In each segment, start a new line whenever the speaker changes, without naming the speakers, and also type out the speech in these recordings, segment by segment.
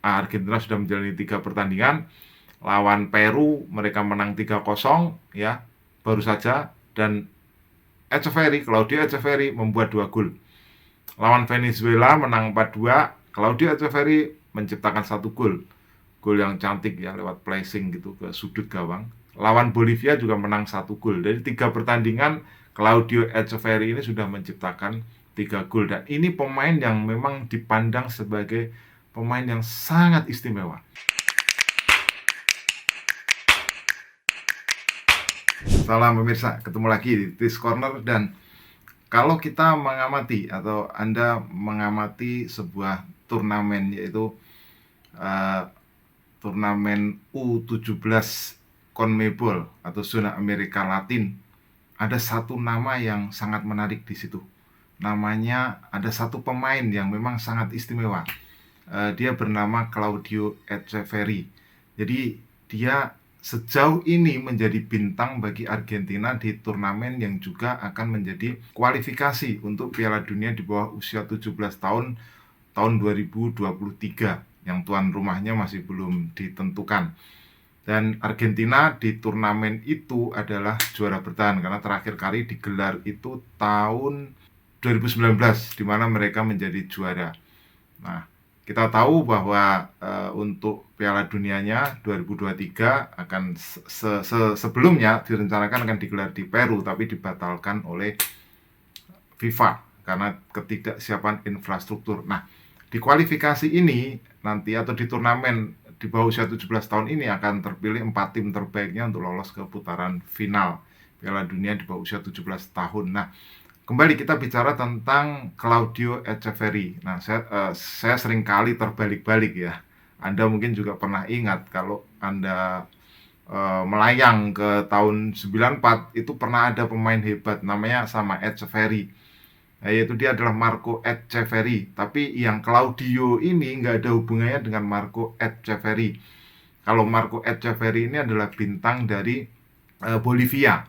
Argentina sudah menjalani 3 pertandingan. Lawan Peru mereka menang 3-0 ya, baru saja. Dan Claudio Echeverri membuat 2 gol. Lawan Venezuela menang 4-2, Claudio Echeverri menciptakan 1 gol. Gol yang cantik ya, lewat placing gitu ke sudut gawang. Lawan Bolivia juga menang 1 gol. Dari 3 pertandingan, Claudio Echeverri ini sudah menciptakan 3 gol. Dan ini pemain yang memang dipandang sebagai pemain yang sangat istimewa. Salam pemirsa, ketemu lagi di This Corner. Dan kalau kita mengamati atau Anda mengamati sebuah turnamen, yaitu turnamen U17 CONMEBOL atau zona Amerika Latin, ada satu nama yang sangat menarik di situ. Namanya, ada satu pemain yang memang sangat istimewa. Dia bernama Claudio Echeverri. Jadi dia sejauh ini menjadi bintang bagi Argentina di turnamen yang juga akan menjadi kualifikasi untuk Piala Dunia di bawah usia 17 tahun 2023 yang tuan rumahnya masih belum ditentukan. Dan Argentina di turnamen itu adalah juara bertahan karena terakhir kali digelar itu tahun 2019 di mana mereka menjadi juara. Nah, kita tahu bahwa untuk Piala Dunianya 2023 akan sebelumnya direncanakan akan digelar di Peru, tapi dibatalkan oleh FIFA karena ketidaksiapan infrastruktur. Nah, di kualifikasi ini nanti atau di turnamen di bawah usia 17 tahun ini akan terpilih 4 tim terbaiknya untuk lolos ke putaran final Piala Dunia di bawah usia 17 tahun. Nah, kembali kita bicara tentang Claudio Echeverri. Nah, saya sering kali terbalik-balik ya. Anda mungkin juga pernah ingat kalau Anda melayang ke tahun 94, itu pernah ada pemain hebat namanya sama Echeverri. Nah, yaitu dia adalah Marco Echeverri. Tapi yang Claudio ini nggak ada hubungannya dengan Marco Echeverri. Kalau Marco Echeverri ini adalah bintang dari Bolivia.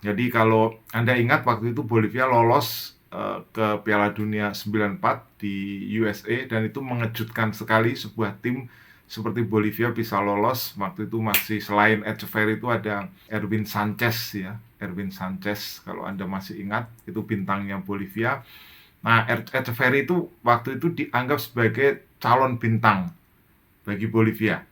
Jadi kalau Anda ingat waktu itu Bolivia lolos ke Piala Dunia 94 di USA, dan itu mengejutkan sekali sebuah tim seperti Bolivia bisa lolos. Waktu itu masih selain Echeverri itu ada Erwin Sanchez ya. Erwin Sanchez kalau Anda masih ingat, itu bintangnya Bolivia. Nah, Echeverri itu waktu itu dianggap sebagai calon bintang bagi Bolivia.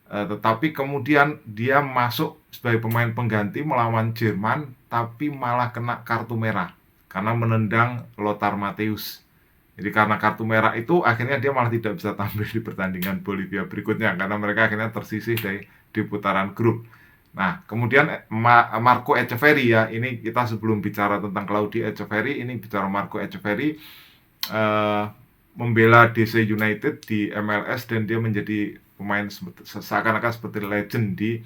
Tetapi kemudian dia masuk sebagai pemain pengganti melawan Jerman, tapi malah kena kartu merah karena menendang Lothar Matthäus. Jadi karena kartu merah itu akhirnya dia malah tidak bisa tampil di pertandingan Bolivia berikutnya karena mereka akhirnya tersisih di putaran grup. Nah, kemudian Marco Echeverri ya, ini kita sebelum bicara tentang Claudio Echeverri, ini bicara Marco Echeverri, membela DC United di MLS, dan dia menjadi pemain seakan-akan seperti legend di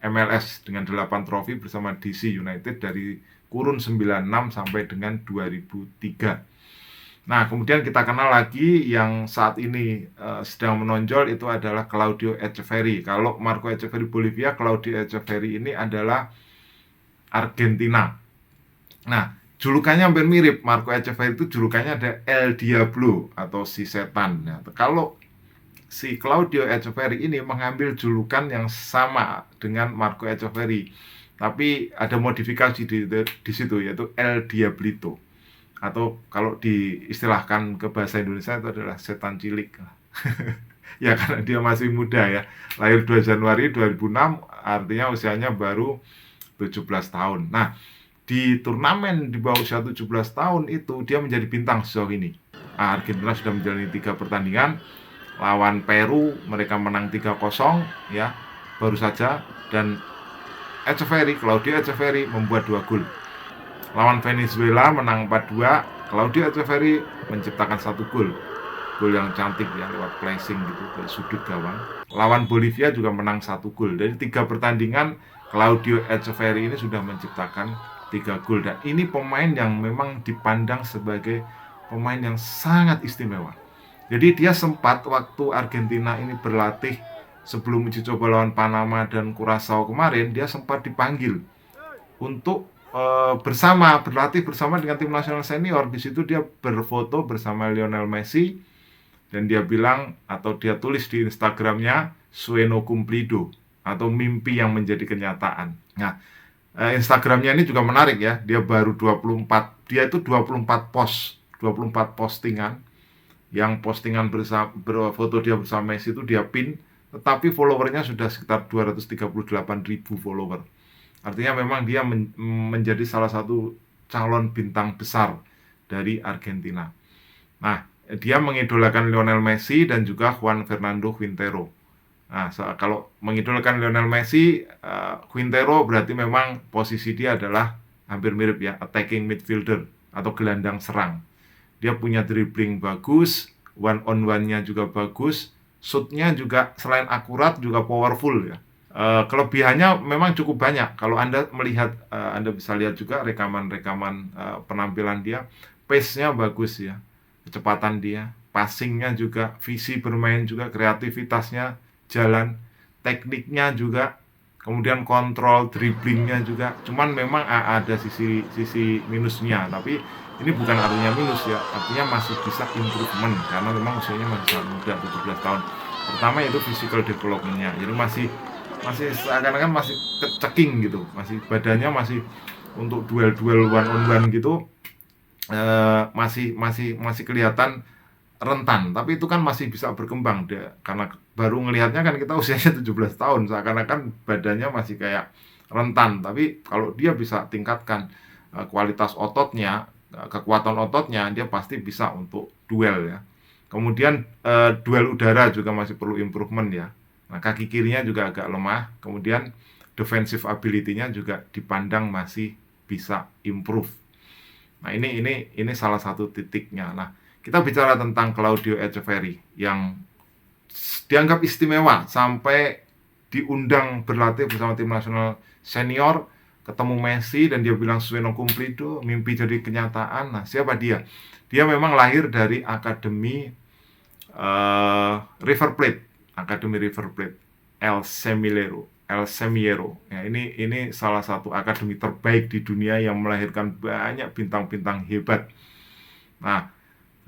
MLS dengan 8 trofi bersama DC United dari kurun 96 sampai dengan 2003. Nah, kemudian kita kenal lagi yang saat ini sedang menonjol, itu adalah Claudio Echeverri. Kalau Marco Echeverri Bolivia, Claudio Echeverri ini adalah Argentina. Nah, julukannya hampir mirip. Marco Echeverri itu julukannya ada El Diablo atau si setan. Nah, kalau si Claudio Echeverri ini mengambil julukan yang sama dengan Marco Echeverri, tapi ada modifikasi di situ, yaitu El Diablito, atau kalau diistilahkan ke bahasa Indonesia itu adalah setan cilik. Ya karena dia masih muda ya, lahir 2 Januari 2006, artinya usianya baru 17 tahun. Nah, di turnamen di bawah usia 17 tahun itu dia menjadi bintang sejauh ini. Argentina sudah menjalani 3 pertandingan. Lawan Peru mereka menang 3-0 ya, baru saja. Dan Claudio Echeverri membuat 2 gol. Lawan Venezuela menang 4-2, Claudio Echeverri menciptakan 1 gol. Gol yang cantik ya, lewat placing gitu ke sudut gawang. Lawan Bolivia juga menang 1 gol. Dari 3 pertandingan, Claudio Echeverri ini sudah menciptakan 3 gol. Dan ini pemain yang memang dipandang sebagai pemain yang sangat istimewa. Jadi dia sempat waktu Argentina ini berlatih sebelum uji coba lawan Panama dan Curaçao kemarin, dia sempat dipanggil untuk berlatih bersama dengan tim nasional senior. Di situ dia berfoto bersama Lionel Messi Dan dia bilang atau dia tulis di Instagramnya sueño cumplido atau mimpi yang menjadi kenyataan. Nah, Instagramnya ini juga menarik ya. Dia baru 24, dia itu 24 post, 24 postingan. Yang postingan foto dia bersama Messi itu dia pin, tetapi followernya sudah sekitar 238.000 follower. Artinya memang dia menjadi salah satu calon bintang besar dari Argentina. Nah, dia mengidolakan Lionel Messi dan juga Juan Fernando Quintero. Nah, kalau mengidolakan Lionel Messi, Quintero berarti memang posisi dia adalah hampir mirip ya, attacking midfielder atau gelandang serang. Dia punya dribbling bagus, one on one-nya juga bagus, shoot-nya juga selain akurat juga powerful ya. Kelebihannya memang cukup banyak. Kalau Anda melihat, Anda bisa lihat juga rekaman-rekaman penampilan dia, pace-nya bagus ya, kecepatan dia, passing-nya juga, visi bermain juga, kreativitasnya jalan, tekniknya juga, kemudian kontrol dribblingnya juga. Cuman memang ada sisi minusnya, tapi ini bukan artinya minus ya, artinya masih bisa improvement karena memang usianya masih sangat muda, 17 tahun. Pertama itu physical development-nya, jadi masih seakan-akan masih keceking gitu, masih badannya masih untuk duel-duel one on one gitu, masih kelihatan rentan, tapi itu kan masih bisa berkembang dia, karena baru ngelihatnya kan kita usianya 17 tahun, seakan-akan badannya masih kayak rentan, tapi kalau dia bisa tingkatkan kualitas ototnya, kekuatan ototnya, dia pasti bisa untuk duel ya. Kemudian duel udara juga masih perlu improvement ya. Nah, kaki kirinya juga agak lemah, kemudian defensive ability-nya juga dipandang masih bisa improve. Nah, ini salah satu titiknya. Nah, kita bicara tentang Claudio Echeverri yang dianggap istimewa sampai diundang berlatih bersama tim nasional senior, ketemu Messi dan dia bilang sueño cumplido, mimpi jadi kenyataan. Nah, siapa dia? Dia memang lahir dari Akademi River Plate, Akademi River Plate, El Semillero. Ya, ini salah satu akademi terbaik di dunia yang melahirkan banyak bintang-bintang hebat. Nah,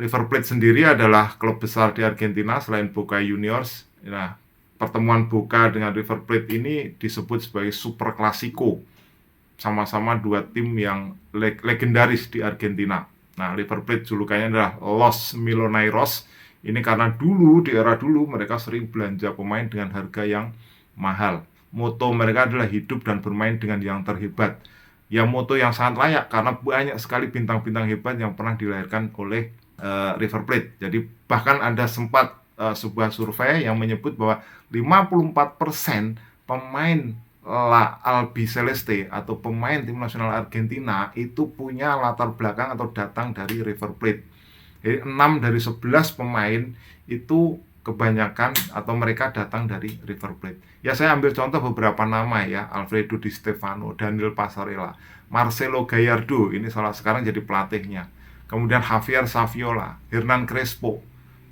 River Plate sendiri adalah klub besar di Argentina selain Boca Juniors. Nah, pertemuan Boca dengan River Plate ini disebut sebagai Super Clasico. Sama-sama dua tim yang legendaris di Argentina. Nah, River Plate julukannya adalah Los Millonarios. Ini karena di era dulu mereka sering belanja pemain dengan harga yang mahal. Moto mereka adalah hidup dan bermain dengan yang terhebat. Yang moto yang sangat layak karena banyak sekali bintang-bintang hebat yang pernah dilahirkan oleh River Plate. Jadi bahkan ada sempat sebuah survei yang menyebut bahwa 54% pemain La Albiceleste atau pemain tim nasional Argentina itu punya latar belakang atau datang dari River Plate. Jadi 6 dari 11 pemain itu kebanyakan atau mereka datang dari River Plate. Ya, saya ambil contoh beberapa nama ya, Alfredo Di Stefano, Daniel Passarella, Marcelo Gallardo, ini sekarang jadi pelatihnya. Kemudian Javier Saviola, Hernan Crespo,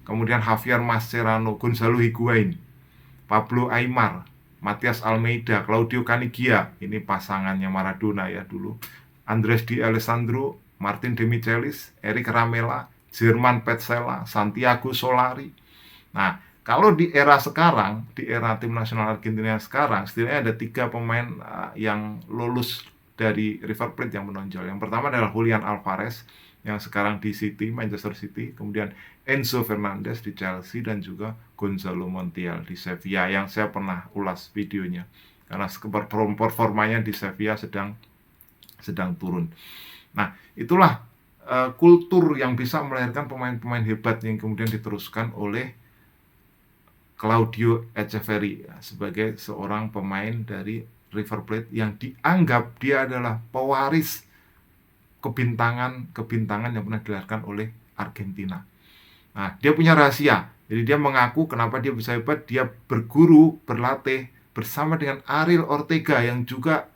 kemudian Javier Mascherano, Gonzalo Higuain, Pablo Aimar, Matias Almeida, Claudio Caniggia, ini pasangannya Maradona ya dulu, Andres Di Alessandro, Martin De Michelis, Eric Ramela, German Petzela, Santiago Solari. Nah, kalau di era sekarang, di era tim nasional Argentina sekarang, setidaknya ada 3 pemain yang lulus dari River Plate yang menonjol. Yang pertama adalah Julian Alvarez yang sekarang di Manchester City, kemudian Enzo Fernandez di Chelsea, dan juga Gonzalo Montiel di Sevilla yang saya pernah ulas videonya karena performanya di Sevilla sedang turun. Nah, itulah kultur yang bisa melahirkan pemain-pemain hebat yang kemudian diteruskan oleh Claudio Echeverri sebagai seorang pemain dari River Plate yang dianggap dia adalah pewaris kebintangan yang pernah dilahirkan oleh Argentina. Nah, dia punya rahasia. Jadi dia mengaku kenapa dia bisa hebat. Dia berlatih bersama dengan Ariel Ortega yang juga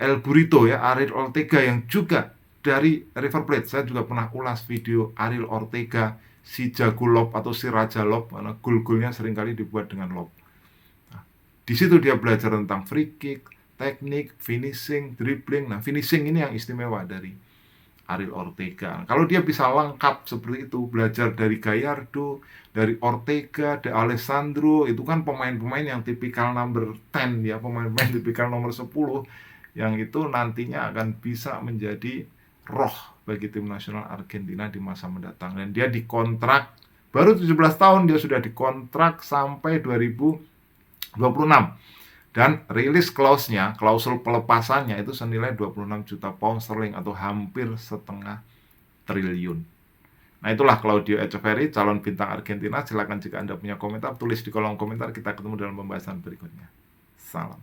El Burrito ya, Ariel Ortega yang juga dari River Plate. Saya juga pernah ulas video Ariel Ortega, si jago lob atau si raja lob, karena gol-golnya seringkali dibuat dengan lob. Nah, di situ dia belajar tentang free kick, teknik, finishing, dribbling. Nah, finishing ini yang istimewa dari Ariel Ortega. Kalau dia bisa lengkap seperti itu, belajar dari Gallardo, dari Ortega, De Alessandro, itu kan pemain-pemain yang tipikal number 10 ya, pemain-pemain tipikal nomor 10 yang itu nantinya akan bisa menjadi roh bagi tim nasional Argentina di masa mendatang. Dan dia dikontrak baru 17 tahun, dia sudah dikontrak sampai 2026. Dan rilis clause-nya, klausul pelepasannya itu senilai 26 juta pound sterling atau hampir setengah triliun. Nah, itulah Claudio Echeverri, calon bintang Argentina. Silakan jika Anda punya komentar, tulis di kolom komentar. Kita ketemu dalam pembahasan berikutnya. Salam.